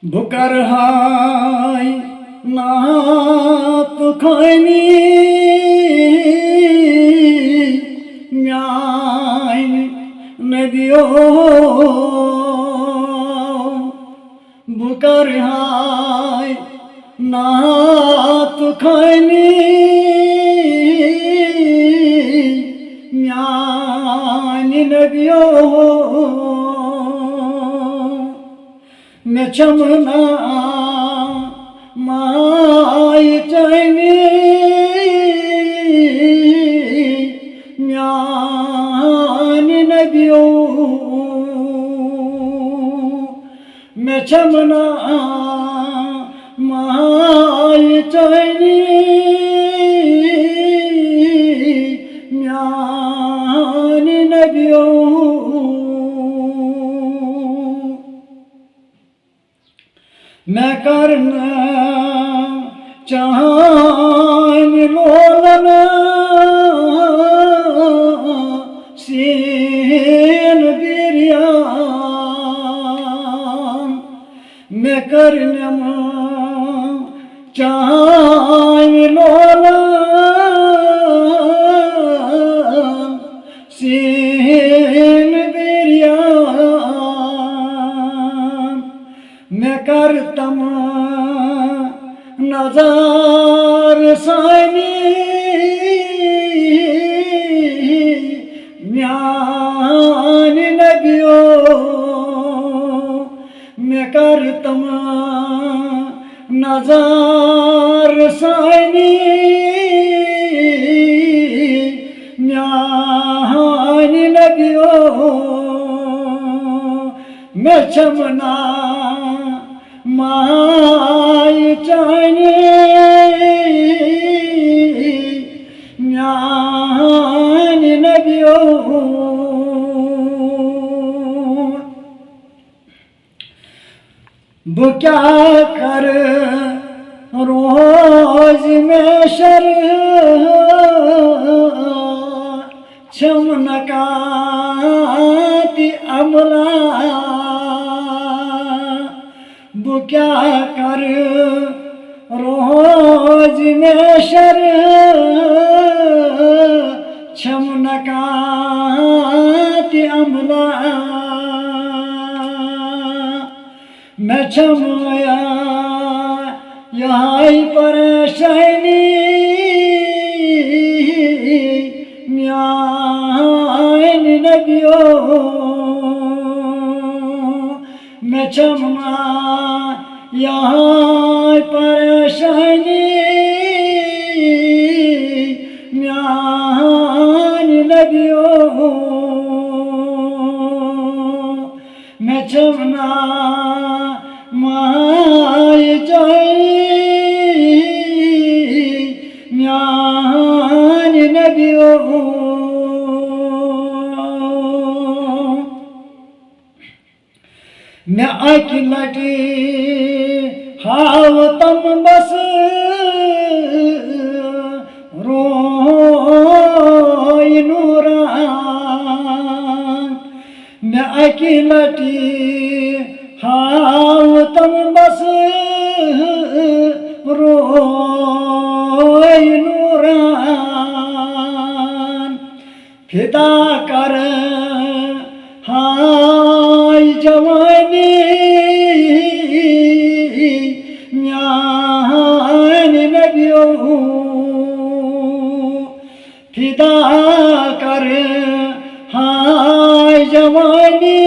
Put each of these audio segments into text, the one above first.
Bukar hay naat khoyni myain nadiyo Bukar hay naat khoyni myain nadiyo मैं चमना my चैनी म्यानी नबियो मैं चमना my चैनी म्यानी नबियो मैं करना चाहनी लोलन सीन बिरिया मैं करना चाहनी लोलन सीन बिरिया मैं करतम नजार सानी म्यानी नबियो मैं करतम नजार सानी म्यानी नबियो मैं चमना माय चैनी म्यानी नबियो वो क्या कर रोज में शर चमनकाती अमला वो क्या कर रोज में शर छमनकाती अमला मैं छमया यहाँ परेशानी म्यानी नबियो मैं छमा यहाँ परेशानी म्यानी नबियो मैं छमना माय जाई म्यानी नबियो मैं आकी लटी हाव तम बस रोई नूरान मैं आकी लटी हाव तम बस रोई नूरान फिदा कर हाय जवानी म्यानी नबियो फिदा कर हाय जवानी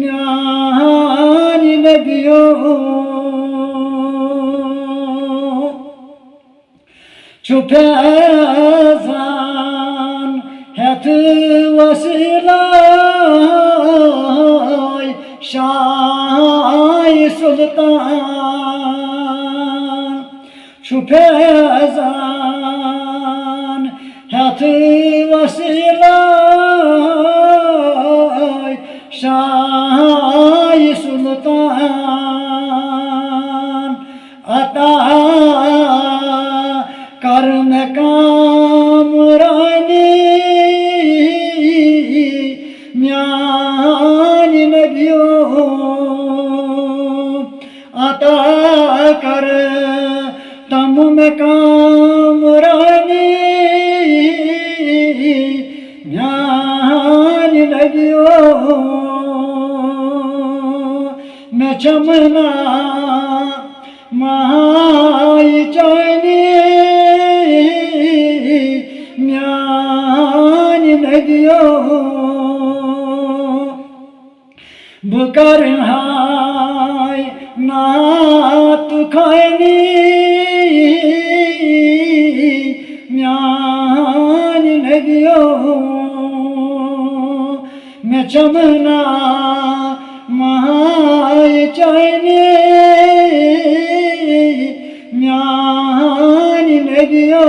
म्यानी नबियो चुपे जान हैत वसीला शाह सुल्तान चुपे जान हैत वसीला शाह सुल्तान अता कर्म Kamrani म्यानी diyor ata kar tam mekam rani ज्ञान लगियो मैं चमना माई चानी ज्ञान लगियो बुकर हाय नात खानी ज्ञान लगियो मैं चमना माय चाइने ज्ञान लगियो